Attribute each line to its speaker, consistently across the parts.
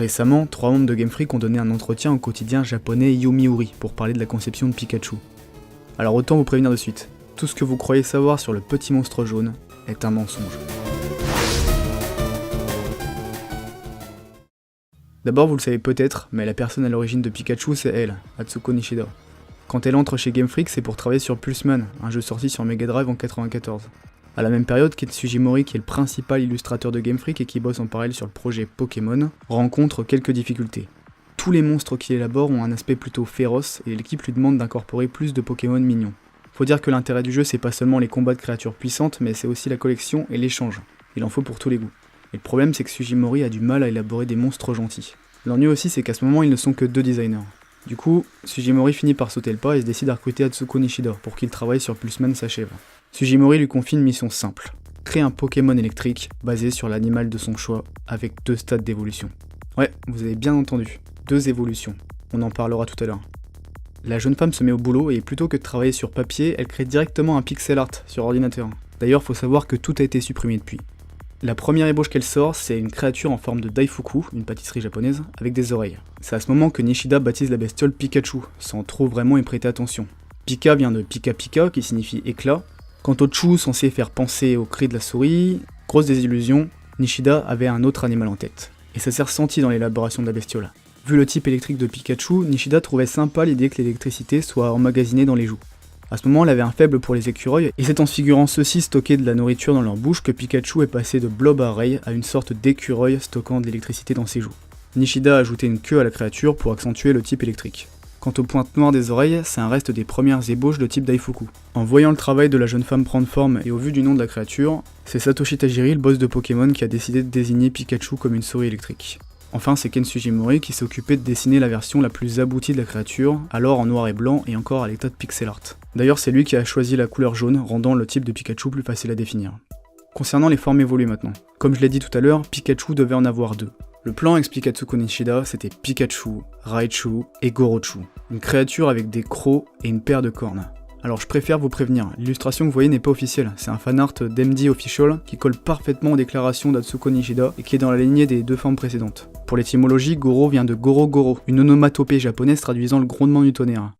Speaker 1: Récemment, 3 membres de Game Freak ont donné un entretien au quotidien japonais Yomiuri pour parler de la conception de Pikachu. Alors autant vous prévenir de suite, tout ce que vous croyez savoir sur le petit monstre jaune est un mensonge. D'abord, vous le savez peut-être, mais la personne à l'origine de Pikachu, c'est elle, Atsuko Nishida. Quand elle entre chez Game Freak, c'est pour travailler sur Pulseman, un jeu sorti sur Mega Drive en 94. À la même période, Ken Sugimori, qui est le principal illustrateur de Game Freak et qui bosse en parallèle sur le projet Pokémon, rencontre quelques difficultés. Tous les monstres qu'il élabore ont un aspect plutôt féroce et l'équipe lui demande d'incorporer plus de Pokémon mignons. Faut dire que l'intérêt du jeu, c'est pas seulement les combats de créatures puissantes, mais c'est aussi la collection et l'échange. Il en faut pour tous les goûts. Et le problème, c'est que Sugimori a du mal à élaborer des monstres gentils. L'ennui aussi, c'est qu'à ce moment, ils ne sont que 2 designers. Du coup, Sugimori finit par sauter le pas et se décide à recruter Atsuko Nishida pour qu'il travaille sur Pulseman s'achève. Sugimori lui confie une mission simple, créer un Pokémon électrique basé sur l'animal de son choix avec 2 stades d'évolution. Ouais, vous avez bien entendu, 2 évolutions, on en parlera tout à l'heure. La jeune femme se met au boulot et plutôt que de travailler sur papier, elle crée directement un pixel art sur ordinateur. D'ailleurs, faut savoir que tout a été supprimé depuis. La première ébauche qu'elle sort, c'est une créature en forme de Daifuku, une pâtisserie japonaise, avec des oreilles. C'est à ce moment que Nishida baptise la bestiole Pikachu, sans trop vraiment y prêter attention. Pika vient de Pika Pika, qui signifie éclat. Quant au Chu, censé faire penser au cri de la souris, grosse désillusion, Nishida avait un autre animal en tête. Et ça s'est ressenti dans l'élaboration de la bestiole. Vu le type électrique de Pikachu, Nishida trouvait sympa l'idée que l'électricité soit emmagasinée dans les joues. À ce moment, elle avait un faible pour les écureuils, et c'est en se figurant ceux-ci stocker de la nourriture dans leur bouche que Pikachu est passé de blob à ray à une sorte d'écureuil stockant de l'électricité dans ses joues. Nishida a ajouté une queue à la créature pour accentuer le type électrique. Quant aux pointes noires des oreilles, c'est un reste des premières ébauches de type Daifuku. En voyant le travail de la jeune femme prendre forme et au vu du nom de la créature, c'est Satoshi Tajiri, le boss de Pokémon, qui a décidé de désigner Pikachu comme une souris électrique. Enfin, c'est Ken Sugimori qui s'est occupé de dessiner la version la plus aboutie de la créature, alors en noir et blanc et encore à l'état de pixel art. D'ailleurs, c'est lui qui a choisi la couleur jaune, rendant le type de Pikachu plus facile à définir. Concernant les formes évoluées maintenant. Comme je l'ai dit tout à l'heure, Pikachu devait en avoir 2. Le plan, explique Atsuko Nishida, c'était Pikachu, Raichu et Gorochu. Une créature avec des crocs et une paire de cornes. Alors je préfère vous prévenir, l'illustration que vous voyez n'est pas officielle, c'est un fanart d'MD Official qui colle parfaitement aux déclarations d'Atsuko Nishida et qui est dans la lignée des 2 formes précédentes. Pour l'étymologie, Goro vient de Goro Goro, une onomatopée japonaise traduisant le grondement du tonnerre.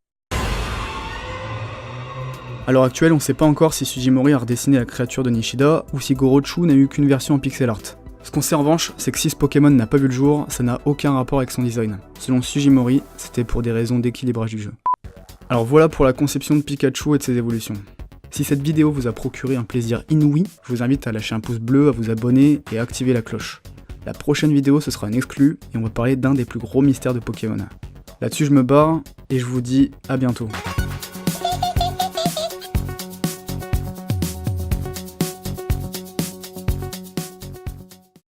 Speaker 1: À l'heure actuelle, on sait pas encore si Sugimori a redessiné la créature de Nishida ou si Gorochu n'a eu qu'une version en pixel art. Ce qu'on sait en revanche, c'est que si ce Pokémon n'a pas vu le jour, ça n'a aucun rapport avec son design. Selon Sugimori, c'était pour des raisons d'équilibrage du jeu. Alors voilà pour la conception de Pikachu et de ses évolutions. Si cette vidéo vous a procuré un plaisir inouï, je vous invite à lâcher un pouce bleu, à vous abonner et à activer la cloche. La prochaine vidéo, ce sera un exclu et on va parler d'un des plus gros mystères de Pokémon. Là-dessus, je me barre et je vous dis à bientôt.